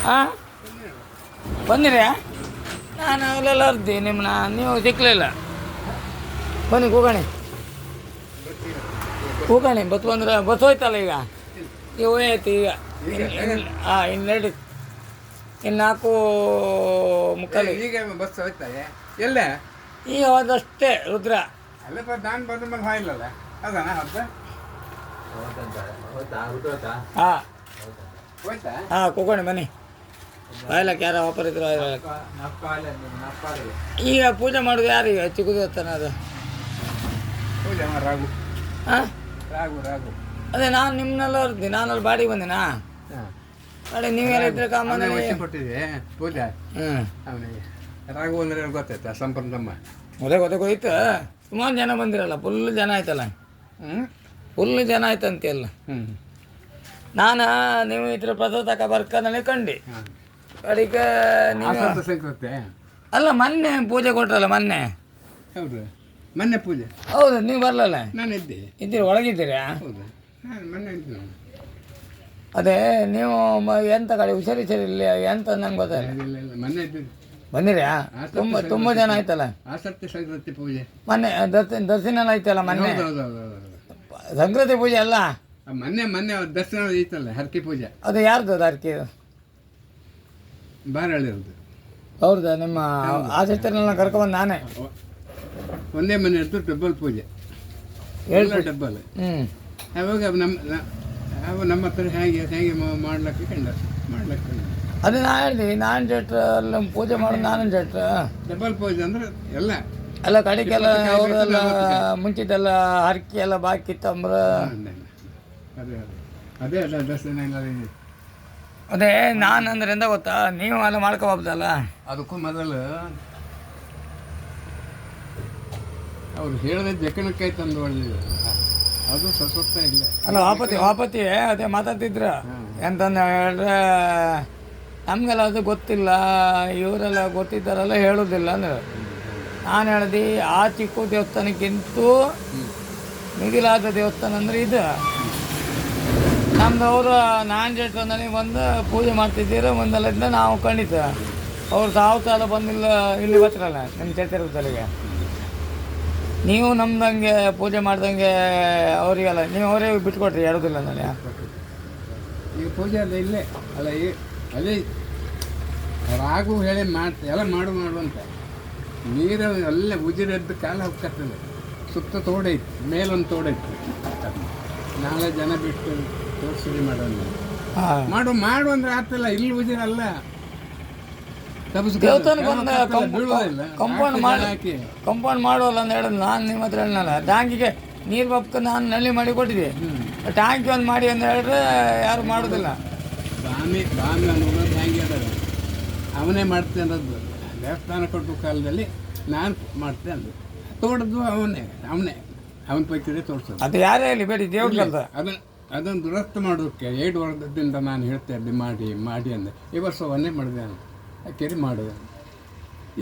ಹಾಂ ಬಂದಿರಿ? ನಾನು ಅಲ್ಲೆಲ್ಲ ಅರ್ದಿ ನಿಮ್ಮನ್ನ, ನೀವು ಸಿಕ್ಕಲಿಲ್ಲ. ಬನ್ನಿ ಕೂಗಣಿ ಬಸ್ ಬಂದ್ರೆ ಬಸ್ ಹೋಯ್ತಲ್ಲ ಈಗ ಹೋಯ್ತು ಈಗ. ಹಾಂ ಇನ್ನೆರಡು ಇನ್ನು 4:45 ಈಗ ಬಸ್ ಹೋಯ್ತಾರೆ ಎಲ್ಲ ಈಗ ಹೋದಷ್ಟೇ ರುದ್ರ. ಅಲ್ಲ ನಾನು ಬಂದ ಮೇಲೆ ಹಾಯಿಲ್ಲಲ್ಲ ಅದಾನ ಹೌದಾ? ಹಾಂ ಹೋಯ್ತಾ? ಹಾಂ ಕೂಗೋಣ ಬನ್ನಿ. ಬಾಯ್ಲಕ್ಕೆ ಯಾರೋ ವಾಪರ್ ಇದ್ರು. ಈಗ ಪೂಜೆ ಮಾಡೋದು ಯಾರು ಈಗ ಚಿಕ್ಕದತ್ತಾನ ಅದು? ಪೂಜೆ ರಾಗು. ಹಾಂ ರಾಗು ಅದೇ ನಾನು ನಿಮ್ಮನ್ನೆಲ್ಲ ಇರ್ತೀನಿ. ನಾನಲ್ಲಿ ಬಾಡಿಗೆ ಬಂದಿನಾ ಬಾಡಿ ನೀವೆಲ್ಲ ಇದ್ರೆ ಕಾಮನ್ ಕೊಟ್ಟಿದ್ವಿ ಪೂಜೆ. ಅವನಿಗೆ ರಾಘು ಅಂದ್ರೆ ಗೊತ್ತಾಯ್ತಾ? ಸಂಪನ್ನ ತಮ್ಮ. ಗೊತ್ತಾಯ್ತು. ಸುಮಾರು ಜನ ಬಂದಿರಲ್ಲ, ಫುಲ್ ಜನ ಆಯ್ತಲ್ಲ. ಫುಲ್ ಜನ ಆಯ್ತಂತೆಲ್ಲ. ನಾನು ನೀವು ಇದ್ರ ಪ್ರಸಾದ ತಕ ಬರ್ಕಂದ್ರೆ ಕಂಡು ಅಡಿಗೆ ಅಲ್ಲ ಮೊನ್ನೆ ಪೂಜೆ ಕೊಟ್ರಲ್ಲ ಮೊನ್ನೆ. ಹೌದು ಮೊನ್ನೆ ಪೂಜೆ. ಹೌದು ನೀವು ಬರಲಲ್ಲ? ನಾನು ಇದ್ದೆ. ಇದ್ದೀರಿ ಒಳಗಿದ್ದೀರಾ? ಹೌದು ನಾನು ಮೊನ್ನೆ ಇದ್ದೆ. ಅದೇ ನೀವು ಎಂತ ಕಡೆ ಹುಷಾರಿಲ್ಲ ಎಂತ ನಂಗೆ ಗೊತ್ತಾಯಿಲ್ಲ. ಮೊನ್ನೆ ಇದ್ದಿದ್ದು. ಬಂದಿರಾ? ತುಂಬ ಜನ ಆಯ್ತಲ್ಲ. ಆಸಕ್ತಿ ಸಂಕ್ರಾಂತಿ ಪೂಜೆ ಮೊನ್ನೆ ದರ್ಶನ ಆಯ್ತಲ್ಲ ಮೊನ್ನೆ. ಸಂಕ್ರಾಂತಿ ಪೂಜೆ ಅಲ್ಲ ಮೊನ್ನೆ ದರ್ಶನ ಐತಲ್ಲ ಹರಕೆ ಪೂಜೆ. ಅದು ಯಾರ್ದು ಅದು ಹರಕೆ? ಬಾರಳ್ಳಿರೋದು. ಹೌದಾ? ನಿಮ್ಮ ಆಸಕ್ತರನ್ನ ಕರ್ಕೊಂಬಂದು ನಾನೇ ಒಂದೇ ಮನೆ ಇರ್ತು ಡಬ್ಬಲ್ ಪೂಜೆ ಎಲ್ಲ ಡಬ್ಬಲ್. ಅವಾಗ ನಮ್ಮ ಹತ್ರ ಹೇಗೆ ಮಾಡ್ಲಿಕ್ಕೆ ಅದೇ ನಾ ಹೇಳ್ತೀವಿ. ನಾನು ಜಟ್ರ ಅಲ್ಲ ಪೂಜೆ ಮಾಡೋದು ನಾನು ಜಟ್ರ. ಡಬಲ್ ಪೂಜೆ ಅಂದ್ರೆ ಎಲ್ಲ ಕಡೆಗೆಲ್ಲ ಅವರೆಲ್ಲ ಮುಂಚಿದ್ದೆಲ್ಲ ಹರಕೆ ಎಲ್ಲ ಬಾಕಿ ಇತ್ತಂಬ್ರ. ಅದೇ ದರ್ಶನ ಎಲ್ಲ. ಅದೇ ನಾನು ಅಂದ್ರೆ ಎಂತ ಗೊತ್ತಾ, ನೀವು ಎಲ್ಲ ಮಾಡ್ಕೋಬೋದಲ್ಲ. ಅದಕ್ಕೂ ಮೊದಲು ಅವ್ರು ಹೇಳಿದ ಜಕಣಕ್ಕಾಯ್ತು ತಂದು ಹೊಡೆದಿದ್ರು. ಅದು ಸ್ವಸ್ಥ ಇಲ್ಲ. ಅಲ್ಲ ವಾಪತಿ ಅದೇ ಮಾತಾಡ್ತಿದ್ರು. ಎಂತಂದು ಹೇಳಿದ್ರೆ ನಮಗೆಲ್ಲ ಅದು ಗೊತ್ತಿಲ್ಲ, ಇವರೆಲ್ಲ ಗೊತ್ತಿದ್ದಾರಲ್ಲ ಹೇಳೋದಿಲ್ಲ ಅಂದ್ರೆ. ನಾನು ಹೇಳ್ದು ಆ ಚಿಕ್ಕ ದೇವಸ್ಥಾನಕ್ಕಿಂತೂ ಮಿಗಿಲಾದ ದೇವಸ್ಥಾನ ಅಂದರೆ ಇದು ನಮ್ದು. ಅವರು ನಾನ್ ಜಟ್ರಲ್ಲಿ ಬಂದು ಪೂಜೆ ಮಾಡ್ತಿದ್ದೀರ ಒಂದಲ್ಲಿಂದ ನಾವು ಖಂಡಿತ ಅವ್ರು ಸಾಲ ಬಂದಿಲ್ಲ ಇಲ್ಲಿ ಬರ್ತಿರಲ್ಲ ನಿಮ್ಮ ಚೇತಿರಲ್ಲಿಗೆ. ನೀವು ನಮ್ದಂಗೆ ಪೂಜೆ ಮಾಡ್ದಂಗೆ ಅವರಿಗೆಲ್ಲ ನೀವು ಅವರೇ ಬಿಟ್ಕೊಟ್ರಿ ಹೇಳೋದಿಲ್ಲ ನಾನು. ಈಗ ಪೂಜೆ ಅಲ್ಲ ಇಲ್ಲೇ ಅಲ್ಲ ಅದೇ ರಾಗು ಹೇಳಿ ಎಲ್ಲ ಮಾಡು ಅಂತ ನೀರು ಎಲ್ಲ ಉಜಿರೆದ್ದು ಕಾಲ ಹೋಗ್ತದೆ. ಸುತ್ತ ತೋಡೈತಿ, ಮೇಲೊಂದು ತೋಡೈತಿ. ನಾಳೆ ಜನ ಬಿಟ್ಟು ತೋರಿಸಿ ಮಾಡೋಣ ಮಾಡು ಅಂದ್ರೆ ಆಗ್ತಿಲ್ಲ. ಇಲ್ಲಿ ಉಜಿರಲ್ಲ ಕಂಪೌಂಡ್ ಮಾಡುವಲ್ಲ ಅಂತ ಹೇಳೋದು. ನಾನು ನಿಮ್ಮ ಹತ್ರ ಹೇಳಲ್ಲ. ಟ್ಯಾಂಕಿಗೆ ನೀರು ಬಪ್ಕ ನಾನು ನಲ್ಲಿ ಮಾಡಿ ಕೊಟ್ಟಿದ್ದೆ. ಟ್ಯಾಂಕಿ ಒಂದು ಮಾಡಿ ಅಂತ ಹೇಳಿದ್ರೆ ಯಾರು ಮಾಡೋದಿಲ್ಲ. ಬಾಮಿ ಅನ್ನೋದು ಟ್ಯಾಂಕಿ ಅದ ಅವನೇ ಮಾಡ್ತೇನೆ ಅನ್ನೋದು. ದೇವಸ್ಥಾನ ಕೊಟ್ಟು ಕಾಲದಲ್ಲಿ ನಾನು ಮಾಡ್ತೇನೆ ಅಂದು ತೋಡದ್ದು ಅವನ ಪೈಕಿದೆ ತೋರಿಸೋದು. ಅದು ಯಾರೇ ಹೇಳಿ ಬೇಡಿ ದೇವ್ರ ಅದನ್ನು ದುರಸ್ತ ಮಾಡೋಕ್ಕೆ 2 ವರ್ಷದಿಂದ ನಾನು ಹೇಳ್ತಾ ಇದ್ದೆ ಮಾಡಿ ಅಂದೆ. ಈ ವರ್ಷ ಒಂದೇ ಮಾಡಿದೆ ನಾನು ಕೆರೆ ಮಾಡಿದೆ.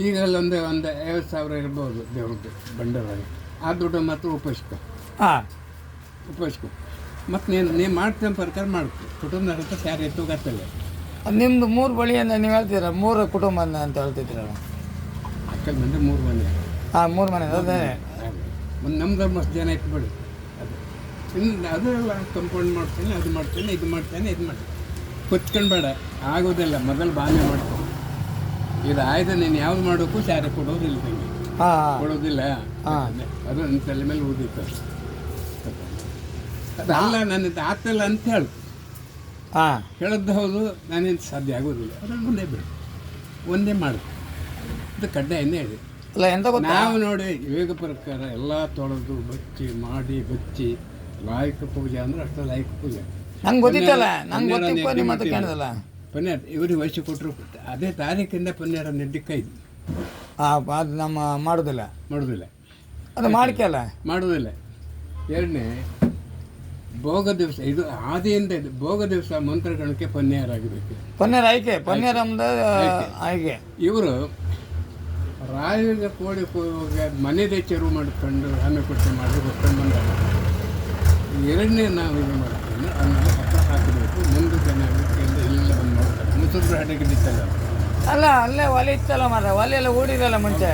ಈಗ ಒಂದು 50,000 ಇರ್ಬೋದು ದೇವ್ರದ್ದು ಬಂಡವಾಳ. ಆ ದುಡ್ಡು ಮತ್ತು ಉಪಯೋಗಿಸ್ಕೊ ಮತ್ತು ನೀನು ಮಾಡ್ತೇನೆ ಪ್ರಕಾರ ಮಾಡ್ಕೊ. ಕುಟುಂಬದ ಹತ್ರ ಸ್ಯಾರಿ ಎತ್ತು ಗೊತ್ತಲ್ಲ. ನಿಮ್ಮದು 3 ಬಳಿ ಅಂತ ನೀವು ಹೇಳ್ತೀರ, 3 ಕುಟುಂಬ ಅಂತ ಹೇಳ್ತಿದ್ದೀರ. ಅಕ್ಕಲ್ ಬಂದರೆ 3 ಮನೆ. 3 ಮನೆ ಅದೇ ಒಂದು ನಮ್ದು ಮಸ್ತ್ ಜನ ಇಟ್ಬಿಡಿ. ಅದೆಲ್ಲ ಕಂಪೌಂಡ್ ಮಾಡ್ತೇನೆ, ಇದು ಮಾಡ್ತೇನೆ. ಕುತ್ಕೊಂಡು ಬೇಡ ಆಗೋದಿಲ್ಲ. ಮೊದಲು ಬಾಂಧೆ ಮಾಡ್ತೇನೆ. ಇದು ಆಯ್ತು ನೀನು ಯಾವ್ದು ಮಾಡೋಕ್ಕೂ ಸ್ಯಾರಿ ಕೊಡೋದಿಲ್ಲ ತಂಗಿ, ಕೊಡೋದಿಲ್ಲ. ಅದು ನನ್ನ ತಲೆ ಮೇಲೆ ಓದಿತ್ತು. ಅದಲ್ಲ ನನ್ನದು ಆಗ್ತಿಲ್ಲ ಅಂತ ಹೇಳು. ಹೇಳದ್ದು ಹೌದು, ನಾನೇನು ಸಾಧ್ಯ ಆಗೋದಿಲ್ಲ. ಅದನ್ನು ಒಂದೇ ಮಾಡು. ಅದು ಕಡ್ಡಾಯಿಂದ ಹೇಳಿ. ನಾವು ನೋಡಿ ವಿವೇಕ ಪ್ರಕಾರ ಎಲ್ಲ ತೊಳೆದು ಬಚ್ಚಿ ಲಾಯಕ ಪೂಜೆ ಅಂದ್ರೆ ಅಷ್ಟು ಲಾಯಕ ಪೂಜೆ. ನಂಗೆ ಗೊತ್ತಿತ್ತಲ್ಲ, ಪನ್ನೀರ್ ಇವ್ರಿಗೆ ವಯಸ್ಸು ಕೊಟ್ಟರು ಅದೇ ತಾರೀಕಿಂದ ಪನ್ನೀರ ನೆಡ್ಡಿಕ್ಕೈದು. ಅದು ನಮ್ಮ ಮಾಡೋದಿಲ್ಲ ಅದು ಮಾಡಿಕೆಲ್ಲ ಮಾಡೋದಿಲ್ಲ. ಎರಡನೇ ಭೋಗ ದಿವಸ, ಇದು ಆದಿಯಿಂದ ಇದು ಭೋಗ ದಿವಸ ಮಂತ್ರಗಣಕ್ಕೆ ಪನ್ನೀರ್ ಆಗಬೇಕು. ಪನ್ನೀರ್ ಆಯ್ಕೆ ಇವರು ರಾಯಿಗೆ ಕೋಡಿ ಮನೆದೇ ಚೆರು ಮಾಡಿಕೊಂಡು ಆಮೇಲೆ ಕೊಟ್ಟು ಮಾಡಿ ಗೊತ್ಕೊಂಡು ಬಂದಾಗ ಎರಡನೇ ನಾವು ಇದು ಮಾಡ್ಕೊಂಡು ಆಮೇಲೆ ಹತ್ರ ಹಾಕಬೇಕು. ಮುಂದೆ ಜನ ಎಲ್ಲ ಬಂದು ಹೊಸಬ್ರು ಹಡಗಿದ್ದಿತ್ತಲ್ಲ ಅಲ್ಲ ಅಲ್ಲೇ ಒಲೆ ಇತ್ತಲ್ಲ ಮಾರ್ರೆ, ಒಲೆ ಎಲ್ಲ ಊಡಿರಲ್ಲ ಮುಂಚೆ.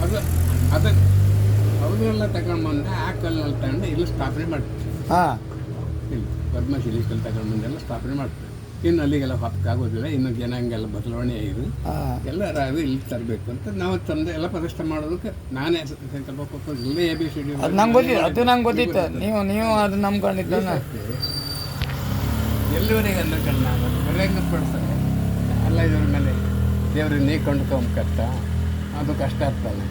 ಅದು ಅದು ಅವನ್ನೆಲ್ಲ ತಗೊಂಡ್ಬಂದು ಆ ಕಲ್ಲಲ್ಲಿ ತಗೊಂಡು ಇಲ್ಲಿ ಸ್ಥಾಪನೆ ಮಾಡ್ತೀವಿ. ಹಾಂ, ಇಲ್ಲಿ ಪದ್ಮಶಿಲಿ ಕಲ್ಲು ತಗೊಂಡ್ಬಂದೆಲ್ಲ ಸ್ಥಾಪನೆ ಮಾಡ್ತೀವಿ. ಇನ್ನು ಅಲ್ಲಿಗೆಲ್ಲ ಹೊತ್ತಕ್ಕಾಗೋದಿಲ್ಲ, ಇನ್ನು ಜನಾಂಗೆಲ್ಲ ಬದಲಾವಣೆ ಇದು ಹಾಂ. ಎಲ್ಲರೂ ಅದು ಇಲ್ಲಿ ತರಬೇಕು ಅಂತ ನಾವು ತಂದೆ ಎಲ್ಲ ಪ್ರತಿಷ್ಠೆ ಮಾಡೋದಕ್ಕೆ ನಾನೇ ಸಂಕಲ್ಪ ಕೊಟ್ಟು ಇಲ್ಲೇ ಎ ಬಿ ಸಿ ಡಿ ಅದು ನಂಗೆ ಗೊತ್ತಿತ್ತು, ಅದು ನಂಗೆ ಗೊತ್ತಿತ್ತು. ನೀವು ಅದು ನಂಬ್ಕೊಂಡಿದ್ದನ್ನ ಎಲ್ಲಿವರೆಗೆ ಅಂದ್ಕೊಂಡು ನಾನು ಹೊರಗೆ ಪಡಿಸ್ತಾರೆ ಅಲ್ಲ ಇದ್ರ ಮೇಲೆ ದೇವ್ರಿಗೆ ನೀ ಕೊಂಡ್ಕೊಂಬಕತ್ತ ಅದು ಕಷ್ಟ ಆಗ್ತಾನೆ.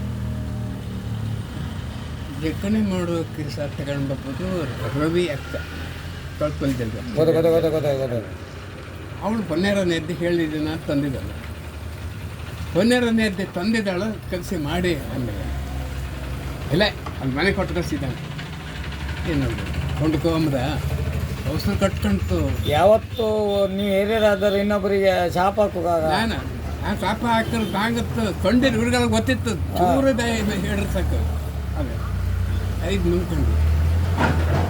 ಜಕ್ಕಣೆ ಮಾಡೋಕ್ಕೆ ಸಹ ತಗೊಂಡು ಬರ್ಬೋದು. ರವಿ ಅಕ್ಕ ತೊಳ್ಕೊಂತಿದ್ದೆ ಅವಳು ಪೊನ್ನೇರನ್ನ ಎದ್ದು ಹೇಳಿದ್ದೀನಿ ಅಂತ ತಂದಿದ್ದಾಳೆ. ಪೊನ್ನೇರನ್ನ ಎದ್ದು ತಂದಿದ್ದಾಳು ಕಲಿಸಿ ಮಾಡಿ ಅಂದಾಗ ಇಲ್ಲ ಅಲ್ಲಿ ಮನೆ ಕೊಟ್ಟು ಕಳಿಸಿದ್ದಾನೆ. ಏನು ಕೊಂಡ್ಕೊಂಬದ ಅವಸರು ಕಟ್ಕೊಂತು. ಯಾವತ್ತು ನೀವು ಹಿರಿಯರಾದರೆ ಇನ್ನೊಬ್ಬರಿಗೆ ಶಾಪ ಹಾಕೋಕಾಗ ನಾನು ಆ ಶಾಪ ಹಾಕಿದ್ರು ತಾಂಗತ್ತು ಕೊಂಡಿದ್ದು ಹುಡುಗರಿಗೆ ಗೊತ್ತಿತ್ತು. ಚೂರು ಹೇಳ್ರಿ ಸಾಕು. ಅದೇ 5 ನಿಂತ್ಕೊಂಡು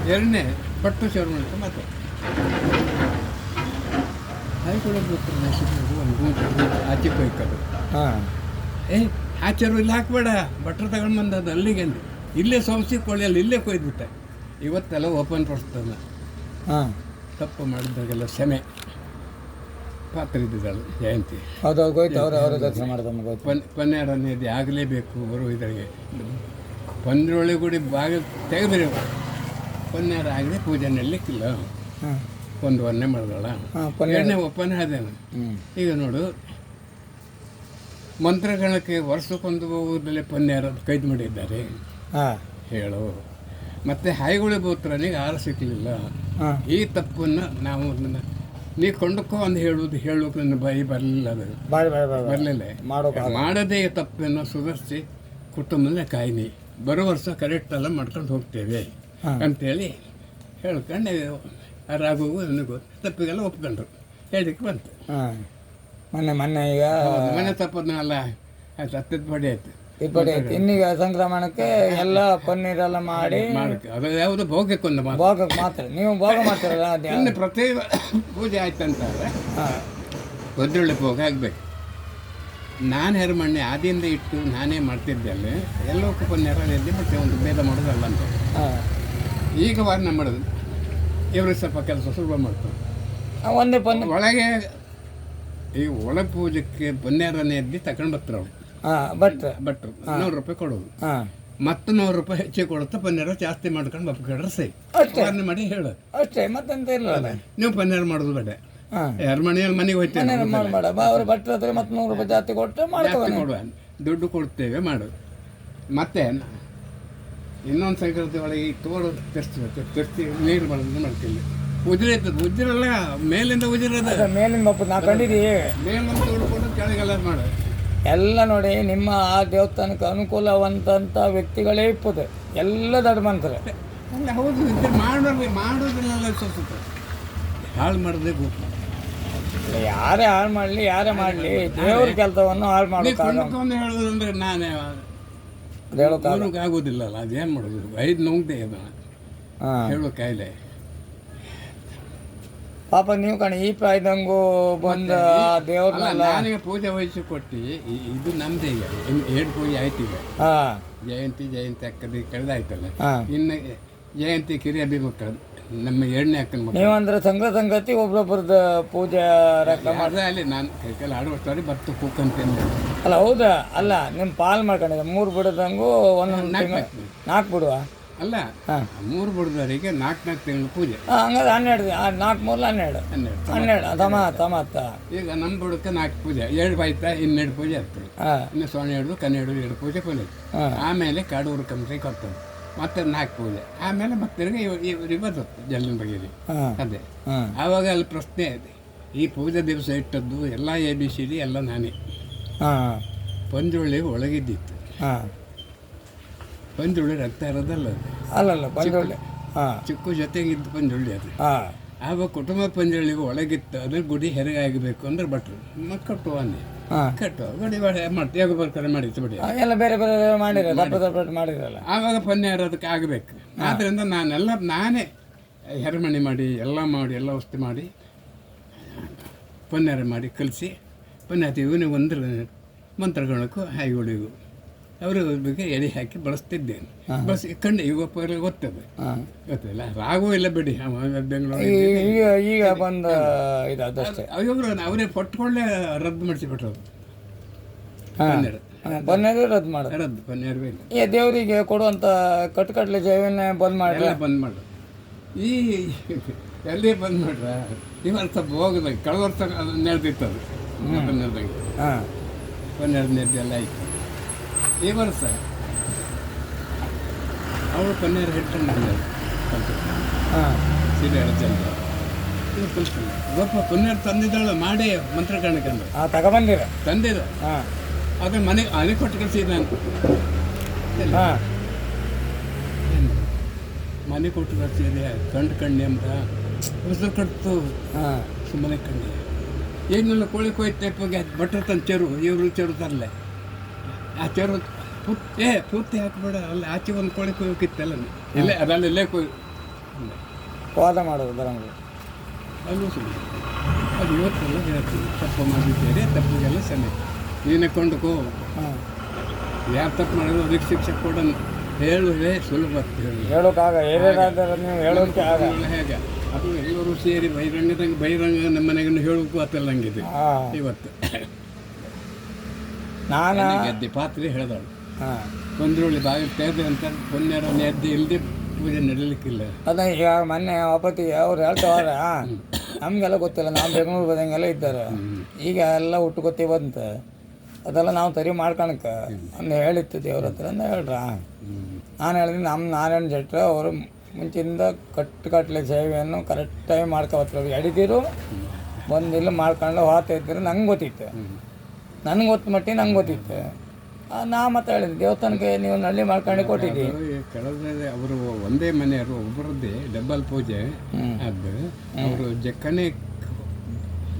2ನೇ ಪಟ್ಟು ಶೇರ್ ಮಾಡ್ಕೊಂಡು ಮತ್ತೆ ಹಾಯ್ಕೊಳ್ಳೋ ಗೊತ್ತಿಲ್ಲ. ನಶಿಬೋದು ಒಂದು ಆಚೆ ಕೊಯ್ಕೋದು. ಹಾಂ, ಆಚೆರು ಇಲ್ಲಿ ಹಾಕ್ಬೇಡ, ಭಟ್ರು ತಗೊಂಡು ಬಂದದ್ದು ಅಲ್ಲಿಗೆ ಅಂದು ಇಲ್ಲೇ ಸೋಸಿ ಕೊಳ್ಳಿಯಲ್ಲಿ ಇಲ್ಲೇ ಕೊಯ್ದುಬಿಟ್ಟೆ. ಇವತ್ತೆಲ್ಲ ಓಪನ್ ಪಡಿಸ್ತಾನೆ. ಹಾಂ, ತಪ್ಪು ಮಾಡಿದಾಗೆಲ್ಲ ಸೆಮೆ ಪಾತ್ರ ಇದ್ದಿದ್ದಾಳು ಜಯಂತಿ. ಹೌದು ಹೋಯ್ತು. ಅವರ ದರ್ಶನ ಮಾಡ್ದಮ್ಮ ಹೋಯ್ತು. ಪನ್ನೇರನೇದು ಆಗಲೇಬೇಕು ಬರುವ ಇದ್ರಾಗೆ. ಪಂದ್ರೊಳಗೆ ಗುಡಿ ಬಾಗಿಲು ತೆಗೆದ್ರೆ ಪನ್ನೇರ ಆಗದೆ ಪೂಜೆ ನಡಲಿಕ್ಕಿಲ್ಲ. ಹಾಂ, ಒಂದು ಒನ್ನೆ ಮಾಡಿದಳ. 2ನೇ ಒಪ್ಪನೆ ಅದೇನು. ಈಗ ನೋಡು ಮಂತ್ರಗಣಕ್ಕೆ ವರ್ಷಕ್ಕೊಂದು ಊರಲ್ಲಿ ಪನ್ನೇರ ಕೈದು ಮಾಡಿದ್ದಾರೆ ಹಾಂ ಹೇಳು. ಮತ್ತು ಹಾಯ್ಗುಳಿ ಬೋತ್ರನಿಗೆ ಆರು ಸಿಕ್ಕಲಿಲ್ಲ. ಈ ತಪ್ಪನ್ನು ನಾವು ನೀ ಕೊಂಡಕ್ಕೋ ಅಂತ ಹೇಳೋಕೆ ನನ್ನ ಬಾಯಿ ಬರಲಿಲ್ಲ. ಅದು ಬರಲಿಲ್ಲ. ಮಾಡದೇ ತಪ್ಪನ್ನು ಸುಧಾರಿಸಿ ಕುಟುಂಬದಲ್ಲೇ ಕಾಯಿನಿ ಬರೋ ವರ್ಷ ಕರೆಕ್ಟೆಲ್ಲ ಮಾಡ್ಕೊಂಡು ಹೋಗ್ತೇವೆ ಅಂತೇಳಿ ಹೇಳ್ಕೊಂಡು ರಾಘು ನನಗೂ ತಪ್ಪಿಗೆಲ್ಲ ಒಪ್ಕೊಂಡ್ರು. ಹೇಳಿಕ್ಕೆ ಬಂತು. ಮೊನ್ನೆ ಈಗ ಮನೆ ತಪ್ಪದನ್ನೆಲ್ಲ ಆಯ್ತು. ಹತ್ತದ ಪಡಿ ಆಯ್ತು. ಇನ್ನೀಗ ಸಂಕ್ರಮಣಕ್ಕೆ ಎಲ್ಲ ಪನ್ನೀರೆಲ್ಲ ಮಾಡಿ ಮಾಡಕ್ಕೆ ಅದು ಯಾವುದು ಭೋಗಕ್ಕೆ ಒಂದು ಭೋಗಕ್ಕೆ ಮಾತ್ರ ನೀವು ಭೋಗ ಮಾಡ್ತೀರಲ್ಲ. ಇನ್ನು ಪ್ರತಿ ಪೂಜೆ ಆಯ್ತಂತಾರೆ ಒದ್ದೊಳ್ಳೆ ಭೋಗ ಆಗಬೇಕು. ನಾನು ಹೆರಮಣ್ಣೆ ಆದಿಯಿಂದ ಇಟ್ಟು ನಾನೇ ಮಾಡ್ತಿದ್ದೆ ಅಲ್ಲಿ ಎಲ್ಲೋಕ್ಕೂ ಪನ್ನೆರಡು ಮತ್ತೆ ಒಂದು ಭೇದ ಮಾಡೋದಲ್ಲ ಅಂತ. ಈಗ ವಾರನ ಮಾಡೋದು ಇವ್ರಿಗೆ ಸ್ವಲ್ಪ ಕೆಲಸ ಸುಲಭ ಮಾಡ್ತಾರೆ. ಒಂದೇ ಪನ್ನ ಒಳಗೆ ಈ ಒಳ ಪೂಜೆಗೆ ಪನ್ನೆರಡನೇ ಎದ್ದು ತಗೊಂಡು ಬರ್ತಾರೆ ಅವ್ರು. ಭಟ್ರು 100 ರೂಪಾಯಿ ಕೊಡೋದು. ಮತ್ತೆ 100 ರೂಪಾಯಿ ಹೆಚ್ಚಿಗೆ ಕೊಡುತ್ತಾ ಪನ್ನೆರ ಜಾಸ್ತಿ ಮಾಡ್ಕೊಂಡು ಬಪ್ಕೊಂಡ್ರೆ ಸೈ ವಾರನೆ ಮಾಡಿ ಹೇಳೋದು ಅಷ್ಟೇ. ಮತ್ತಂತ ಇಲ್ಲ ನೀವು ಪನ್ನೆರ ಮಾಡೋದು ಬೇಡ. ಯಾರ ಮನೆಯಲ್ಲಿ ಮನೆಗೆ ಹೋಗ್ತೇವೆ ಅವ್ರು ಭಟ್ರ ಹತ್ರ ಮತ್ತೆ 100 ರೂಪಾಯಿ ಜಾಸ್ತಿ ಕೊಟ್ಟರೆ ಕೊಡುವ ದುಡ್ಡು ಕೊಡ್ತೇವೆ ಮಾಡೋದು. ಮತ್ತೆ ಇನ್ನೊಂದು ಸಂಕ್ರಾಂತಿ ಒಳಗೆ ಈ ತೋಡು ತೆರ್ಸ್ತೀವಿ ನೀರು ಮಾಡೋದು ಮಾಡ್ತೀವಿ. ಉಜಿರೆ ಇರ್ತದೆ. ಉಜಿರೆಲ್ಲ ಮೇಲಿಂದ ಉಜಿರದ ಮೇಲಿಂದ ನಾ ಕಂಡಿದ್ದೀವಿ. ಮೇಲಿಂದ ತೋಡ್ಕೊಂಡು ಕೆಳಗೆಲ್ಲ ಮಾಡೋದು ಎಲ್ಲ ನೋಡಿ. ನಿಮ್ಮ ಆ ದೇವಸ್ಥಾನಕ್ಕೆ ಅನುಕೂಲವಂತ ವ್ಯಕ್ತಿಗಳೇ ಇಪ್ಪದು ಎಲ್ಲ ದಡ್ಮಂತಾರೆ. ಅಲ್ಲ ಹೌದು. ಮಾಡೋದಿಲ್ಲ ಸುತ್ತ ಹಾಳು ಮಾಡೋದೇ ಗೊತ್ತು. ಯಾರೇ ಹಾಳು ಮಾಡಲಿ ಯಾರೇ ಮಾಡಲಿ ದೇವ್ರ ಕೆಲಸವನ್ನು ಹಾಳು ಮಾಡೋದು ಹೇಳೋದಂದ್ರೆ ನಾನೇ ಹೇಳೋಕೆ ಆಗೋದಿಲ್ಲಲ್ಲ. ಅದೇನು ಮಾಡೋದು 5 ನೋವುದೇ ಅದು ಹೇಳೋ ಕಾಯಿಲೆ. ಪಾಪ ನೀವು ಕಣ ಈ ಪ್ರಾಯದಂಗೂ ಬಂದ ದೇವ್ರನ್ನೆಲ್ಲ ನಾನೀಗ ಪೂಜೆ ವಹಿಸಿ ಕೊಟ್ಟು ಇದು ನಮ್ದೇ. ಈಗ 2 ಪೂಜೆ ಆಯ್ತು. ಈಗ ಜಯಂತಿ ಅಕ್ಕದ ಕಳೆದಾಯ್ತಲ್ಲ. ಇನ್ನು ಜಯಂತಿ ಕಿರಿಯ ಮಕ್ಕಳು ನಮ್ಮ 2ನೇ ಅಕ್ಕನ ಮಕ್ಕಳು. ನೀವಂದ್ರೆ ಸಂಗತಿ ಒಬ್ರೊಬ್ಬರದ ಪೂಜೆ ಅಲ್ಲಿ ನಾನು ಕೈಕಲ್ಲಿ ಆಡುವ ಸ್ಟಾರಿ ಬತ್ತು ಕೂಕಂತೇನೆ. ಅಲ್ಲ ಹೌದಾ? ಅಲ್ಲ ನಿಮ್ಮ ಪಾಲ್ ಮಾಡ್ಕೊಂಡಿದ್ದೆ 3 ಬಿಡೋದಂಗೂ ಒಂದೊಂದು 4 ಬಿಡುವ ಅಲ್ಲ 3 ಬಿಡೋದವರಿಗೆ 4 ತಿಂಗಳು ಪೂಜೆ. ಹಂಗಾದ್ರೆ 12 4 3 12 ತಮತ್ತ. ಈಗ ನಮ್ಮ ಬುಡಕ್ಕೆ 4 ಪೂಜೆ 2 ಆಯ್ತಾ. 2 ಪೂಜೆ ಆಗ್ತದೆ. ಇನ್ನು ಸೋಣೆ ಹಿಡಿದು ಕನ್ನೆ ಹಿಡಿದು 2 ಪೂಜೆ ಕೊನೆ. ಆಮೇಲೆ ಕಾಡೂರು ಕಂಸೆ ಕೊಡ್ತದೆ. ಮತ್ತೆ 4 ಪೂಜೆ. ಆಮೇಲೆ ಮತ್ತೆ ಇವರಿಗೆ ಬರ್ತದೆ ಜಲ್ಲಿನ ಬಗೆಯಲ್ಲಿ. ಅದೇ ಆವಾಗ ಅಲ್ಲಿ ಪ್ರಶ್ನೆ ಇದೆ. ಈ ಪೂಜೆ ದಿವಸ ಇಟ್ಟದ್ದು ಎಲ್ಲ ABCD ಎಲ್ಲ ನಾನೇ. ಪಂಜುಳ್ಳಿ ಒಳಗಿದ್ದಿತ್ತು. ಪಂಜುಳ್ಳಿ ರಕ್ತ ಇರೋದಲ್ಲ ಅಲ್ಲಲ್ಲ ಪಂಜುಳ್ಳಿ ಚಿಕ್ಕು ಜೊತೆಗಿದ್ದು ಪಂಜುಳ್ಳಿ ಅದು. ಆವಾಗ ಕುಟುಂಬ ಪಂಜುಳ್ಳಿಗೆ ಒಳಗಿತ್ತು. ಅದ್ರ ಗುಡಿ ಹೆರಿಗೆ ಆಗಬೇಕು ಅಂದ್ರೆ ಭಟ್ರು ಮತ್ತೆ ಕಟ್ಟುವ ಅಂದೆ. ಕಟ್ಟುವ ಗುಡಿ ಮಾಡ್ತೀವಿ ಬರ್ತಾರೆ ಮಾಡಿತ್ತು ಬಿಡಿ ಎಲ್ಲ ಬೇರೆ ಬೇರೆ ಮಾಡಿರಲ್ಲ. ಆವಾಗ ಪನ್ನೇರ ಅದಕ್ಕೆ ಆಗಬೇಕು. ಆದ್ದರಿಂದ ನಾನೇ ಹೆರಮಣಿ ಮಾಡಿ ಎಲ್ಲ ವಸ್ತು ಮಾಡಿ ಪನ್ನೀರ ಮಾಡಿ ಕಲಿಸಿ ಪನ್ಯಾತಿ ಇವನಿಗೆ ಒಂದು ಮಂತ್ರಗಳಕ್ಕೂ ಹಾಯಿಗಳಿಗೂ ಅವರ ಬಗ್ಗೆ ಎಡೆ ಹಾಕಿ ಬಳಸ್ತಿದ್ದೇನೆ. ಬಳಸಿ ಕಂಡು ಈಗ ಗೊತ್ತದೆ ಗೊತ್ತಿಲ್ಲ ರಾಗೂ ಇಲ್ಲ ಬಿಡಿ ಬೆಂಗಳೂರು ಈಗ ಬಂದ ಇದಷ್ಟೇ ಅವರು ಅವರೇ ಪಟ್ಕೊಳ್ಳೆ ರದ್ದು ಮಾಡಿಸಿಬಿಟ್ರು ಪನ್ನೀರ್ ರದ್ದು ಮಾಡೋದು ರದ್ದು ಪನ್ನೀರ್ ಇಲ್ಲ ಈ ದೇವರಿಗೆ ಕೊಡುವಂಥ ಕಟ್ಕಟ್ಲೆ ಜೈವನ್ನೇ ಬಂದ್ ಮಾಡಿ ಬಂದ್ ಮಾಡು ಈ ಎಲ್ಲಿ ಬಂದ್ ಮಾಡ್ರ ಈ ವರ್ಷ ಹೋಗದಂಗೆ ಕಳೆದ ವರ್ಷ ನೆರೆದಿತ್ತದು ನೆರೆದಂಗೆ ಪನ್ನೀರ್ ನೆರೆದು ಎಲ್ಲ ಆಯ್ತು. ಈ ವರ್ಷ ಅವಳು ಪನ್ನೀರ್ ಹಿಡ್ಕೊಂಡು ಸೀರೆ ಚಂದ ಇದು ಕಲ್ಸ್ಕೊಂಡು ಗೊಪ್ಪ ಪನ್ನೀರ್ ತಂದಿದ್ದಾಳು ಮಾಡಿ ಮಂತ್ರ ಕಾಣಕಂಡು ತಗೊಂಬಂದಿರ ತಂದಿದ ಅದ್ರ ಮನೆ ಕೊಟ್ಟು ಕಳಿಸಿದ ನಾನು ಮನೆ ಕೊಟ್ಟು ಕಳಿಸಿದೆ ಕಂಡು ಅಂತ ಹೊಸ ಕಟ್ತು ಸುಮ್ಮನೆ ಕಂಡು ಏನೆಲ್ಲ ಕೋಳಿ ಕೊಯ್ತು ಹೋಗಿ ಬಟ್ರ ತಂದು ಚೆರು ಇವರು ಚೆರು ತರಲೆ ಆ ಚೆರು ಪೂರ್ತಿ ಹಾಕ್ಬೇಡ ಅಲ್ಲಿ ಆಚೆ ಒಂದು ಕೋಳಿ ಕೊಯ್ಯೋಕಿತ್ತಲ್ಲ ಇಲ್ಲೇ ಅದಲ್ಲ ಇಲ್ಲೇ ವಾದ ಮಾಡೋದು ಬರಂಗ ಅಲ್ಲೂ ಸುಮ್ಮನೆ ಅದು ಇವತ್ತೆಲ್ಲ ಹೇಳ್ತೀನಿ ತಪ್ಪು ಮಾಡಿದ್ದೇನೆ ತಪ್ಪಿಗೆಲ್ಲ ಸನ್ನೆ ನೀನೇ ಕೊಂಡ್ಕೋ ಯಾರು ತಪ್ಪು ಮಾಡಿದ್ರು ಅದಕ್ಕೆ ಶಿಕ್ಷೆ ಕೊಡೋಣ ಹೇಳುವೇ ಸುಲಭ ಅಂತ ಹೇಳೋಕ್ಕಾಗ ನೀವು ಹೇಳೋಕ್ಕೆ ಆಗ ಹೇಗೆ ಅದು ಎಲ್ಲರೂ ಸೇರಿ ಬಹಿರಂಗ ನಮ್ಮ ಮನೆಗೆ ಹೇಳೋಕ್ಕೂ ಆತಲ್ಲ ಹಂಗಿದೆ ಇವತ್ತು ನಾನು ಗೆದ್ದೆ ಪಾತ್ರೆ ಹೇಳ್ದಳು ಕೊಂದ್ರೋಳಿ ಬಾವಿ ತೆಗೆದೆ ಅಂತ ಪುಣ್ಯರ ಎದ್ದೆ ಇಲ್ಲದೆ ಪೂಜೆ ನಡೀಲಿಕ್ಕಿಲ್ಲ ಅದ ಈಗ ಮೊನ್ನೆ ಒಪ್ಪತ್ತಿಗೆ ಅವ್ರು ಹೇಳ್ತಾವ್ರ ನಮಗೆಲ್ಲ ಗೊತ್ತಿಲ್ಲ ನಾವು ಬೆಂಗಳೂರು ಬಂದಂಗೆಲ್ಲ ಇದ್ದಾರೆ ಈಗ ಎಲ್ಲ ಹುಟ್ಟು ಗೊತ್ತಿ ಬಂತ ಅದೆಲ್ಲ ನಾವು ತರಿ ಮಾಡ್ಕೊಳಕ ಅಂದು ಹೇಳಿತ್ತು ದೇವ್ರ ಹತ್ರ ಅಂತ ಹೇಳ್ರ ನಾನು ಹೇಳಿದ್ರೆ ನಮ್ಮ ನಾರಾಯಣ ಜಟ್ರ ಅವರು ಮುಂಚಿಂದ ಕಟ್ಟಲೆ ಸೇವೆಯನ್ನು ಕರೆಕ್ಟಾಗಿ ಮಾಡ್ಕೊಬರ್ತಾರೆ ಎಡಿದಿರು ಬಂದಿಲ್ಲ ಮಾಡ್ಕೊಂಡು ಹೋಗ್ತಾ ಇದ್ರು ನಂಗೆ ಗೊತ್ತಿತ್ತು ನನಗೆ ಗೊತ್ತ ಮಟ್ಟಿಗೆ ನಂಗೆ ಗೊತ್ತಿತ್ತು ನಾ ಮತ್ತೆ ಹೇಳಿದ್ದೆ ದೇವಸ್ಥಾನಕ್ಕೆ ನೀವು ನಲ್ಲಿ ಮಾಡ್ಕೊಂಡು ಕೊಟ್ಟಿದ್ದಿ ಕಳೆದ ಅವರು ಒಂದೇ ಮನೆಯವರು ಒಬ್ಬರದ್ದೇ ಡಬ್ಬಲ್ ಪೂಜೆ ಅದು ಅವರು ಜಕ್ಕನೆ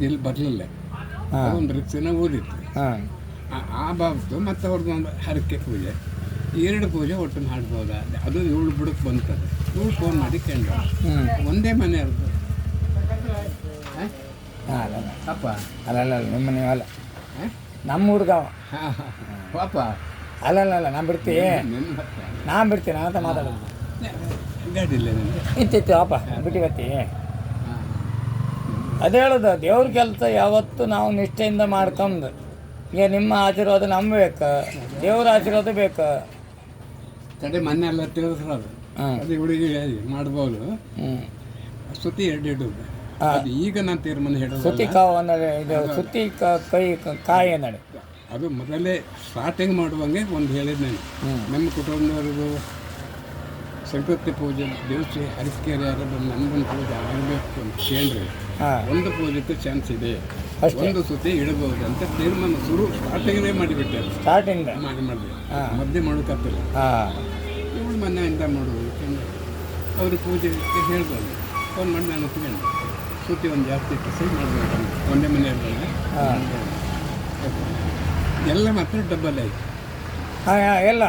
ಇಲ್ಲಿ ಬರಲಿಲ್ಲ ಒಂದು ರಿಕ್ಸನ ಊರಿತ್ತು ಆ ಬಾಬ್ತು ಮತ್ತು ಅವ್ರದ್ದು ಹರಕೆ ಪೂಜೆ ಎರಡು ಪೂಜೆ ಒಟ್ಟು ಮಾಡ್ಬೋದಾ ಅದು ಇವಳು ಬುಡಕ್ಕೆ ಬಂತದೆ ಇವಳು ಫೋನ್ ಮಾಡಿ ಕೇಳ ಒಂದೇ ಮನೆಯವ್ರದ್ದು ಅಪ್ಪ ಅಲ್ಲ ನಿಮ್ಮ ನೀವಲ್ಲ ನಮ್ಮ ಹುಡುಗ ಪಾಪ ಅಲ್ಲ ನಾ ಬಿಡ್ತೀನಿ ಅಂತ ಮಾತಾಡೋದು ಗಾಡಿ ಇಲ್ಲ ಇತ್ತಿತ್ತು ಅಪ್ಪ ಬಿಟ್ಟು ಬರ್ತೀನಿ ಅದೇ ಹೇಳೋದು ದೇವ್ರ ಕೆಲಸ ಯಾವತ್ತು ನಾವು ನಿಷ್ಠೆಯಿಂದ ಮಾಡ್ಕೊಂಡು ಈಗ ನಿಮ್ಮ ಆಶೀರ್ವಾದ ನಂಬಬೇಕು ದೇವ್ರ ಆಶೀರ್ವಾದ ಬೇಕು ಕಡೆ ಮೊನ್ನೆ ಎಲ್ಲ ತಿಳಿದ್ರು ಅದು ಹುಡುಗಿ ಮಾಡ್ಬೋದು ಸುತ್ತಿ ಎರಡು ಅದು ಈಗ ನಾನು ತೀರ್ಮಾನ ಹೇಳೋದು ಸುತ್ತಿ ಕಾವು ಅಂದರೆ ಇದು ಸುತ್ತಿ ಕಾಯಿ ಅನ್ನಡಿ ಅದು ಮೊದಲೇ ಸ್ಟಾರ್ಟಿಂಗ್ ಮಾಡುವಂಗೆ ಒಂದು ಹೇಳಿದ್ದು ನಾನು ನಮ್ಮ ಕುಟುಂಬದವ್ರಿಗೂ ಸಂಕೃತಿ ಪೂಜೆ ದಿವಸ ಹರಿಕೆರೆ ಯಾರಾದ್ರು ನಮಗೊಂದು ಪೂಜೆ ಆಗಬೇಕು ಅಂತ ಕೇಳ್ರಿ ಒಂದು ಪೂಜೆಗೂ ಚಾನ್ಸ್ ಇದೆ ಒಂದು ಸುತ್ತಿ ಇಡಬಹುದು ಅಂತ ತೀರ್ಮಾನ ಸ್ಟಾರ್ಟಿಂಗೇ ಮಾಡಿಬಿಟ್ಟೆ ಸ್ಟಾರ್ಟಿಂಗ್ ಮಾಡಿದೆ ಮಧ್ಯೆ ಮಾಡೋಕ್ಕಾಗ್ತಿಲ್ಲ ಇವಳು ಮನೆಯಿಂದ ಮಾಡೋದು ಅವ್ರಿಗೆ ಪೂಜೆ ಹೇಳ್ಬೋದು ಫೋನ್ ಮಾಡಿ ನಾನು ಒಪ್ಪಿಕೊಂಡು ಸುತ್ತಿ ಒಂದು ಜಾಸ್ತಿ ಸೈ ಮಾಡಬೇಕು ಒಂದೇ ಮನೆಯಲ್ಲಿ ಎಲ್ಲ ಮಾತ್ರ ಡಬ್ಬಲ್ ಆಯ್ತು ಎಲ್ಲ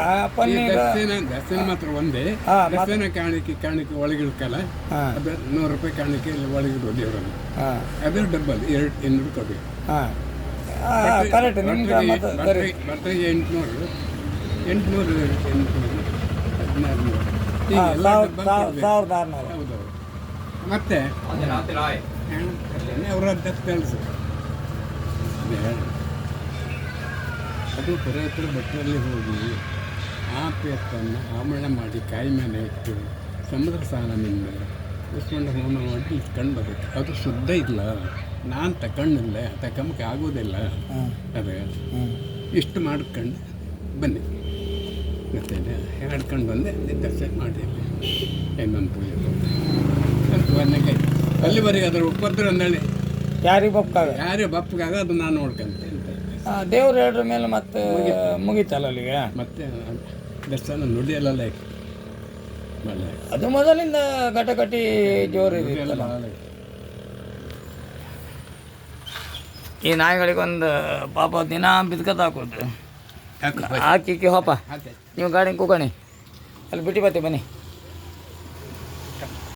ದರ್ಶನ ಮಾತ್ರ ಒಂದೇ ದರ್ಶನ ಕಾಣಿಕೆ ಒಳಗಿಡ್ಕಲ್ಲ ಅದು 100 ರೂಪಾಯಿ ಕಾಣಿಕೆ ಇಲ್ಲ ಒಳಗಿಡುವ ದೇವರನ್ನು ಅದು ಡಬ್ಬಲ್ 200 ಕೊಡಬೇಕು ಬರ್ತದೆ 800 ಹೌದೌದು ಮತ್ತೆ ಅವರ ಕೆಲಸ ಅದು ಪುರೋಹಿತರ ಬಟ್ಟೆಯಲ್ಲಿ ಹೋಗಿ ಆಪೆತ್ತನ್ನು ಆಮರಣ ಮಾಡಿ ಕಾಯಿ ಮೇಲೆ ಇಟ್ಟು ಸಮುದ್ರ ಸ್ನಾನದಿಂದ ಉಸ್ಕೊಂಡು ಹೋಮ ಮಾಡಿ ಇಟ್ಕೊಂಡು ಬರಬೇಕು ಅದು ಶುದ್ಧ ಇಲ್ಲ ನಾನು ತಗೊಂಡಿಲ್ಲ ತಗೊಂಬಕ್ಕೆ ಆಗೋದಿಲ್ಲ ಅದು ಇಷ್ಟು ಮಾಡ್ಕೊಂಡು ಬನ್ನಿ ಮತ್ತೆ ಹೇಳ್ಕೊಂಡು ಬಂದೆ ದರ್ಶನ ಮಾಡಿ ಇನ್ನೊಂದು ಪೂಜೆ ಕೊನೆಗೆ ಅಲ್ಲಿವರೆಗೆ ಅದರ ಉಪದ್ರ ಅಂದೇಳಿ ಯಾರಿಗೆ ಬಪ್ಪಾಗ ಬಪ್ಪಗಾಗ ಅದು ನಾನು ನೋಡ್ಕೊಂತೆ ದೇವ್ರು ಹೇಳ್ರ ಮೇಲೆ ಮತ್ತೆ ಮುಗೀತಲ್ಲ ಅಲ್ಲಿಗೆ ಮತ್ತೆ ದರ್ಶನ ನುಡಿಯಲ್ಲ ಅದು ಮೊದಲಿಂದ ಘಟಕಟಿ ಜೋರು ಇದೆ. ಈ ನಾಯಿಗಳಿಗೊಂದು ಪಾಪ ದಿನ ಬಿದ್ಕತ್ ಹಾಕೋದು ಹಾಕಿ ಹೋಪ ನೀವು ಗಾಡಿ ಕೂಗಣಿ ಅಲ್ಲಿ ಬಿಟ್ಟು ಬರ್ತೀವಿ ಬನ್ನಿ.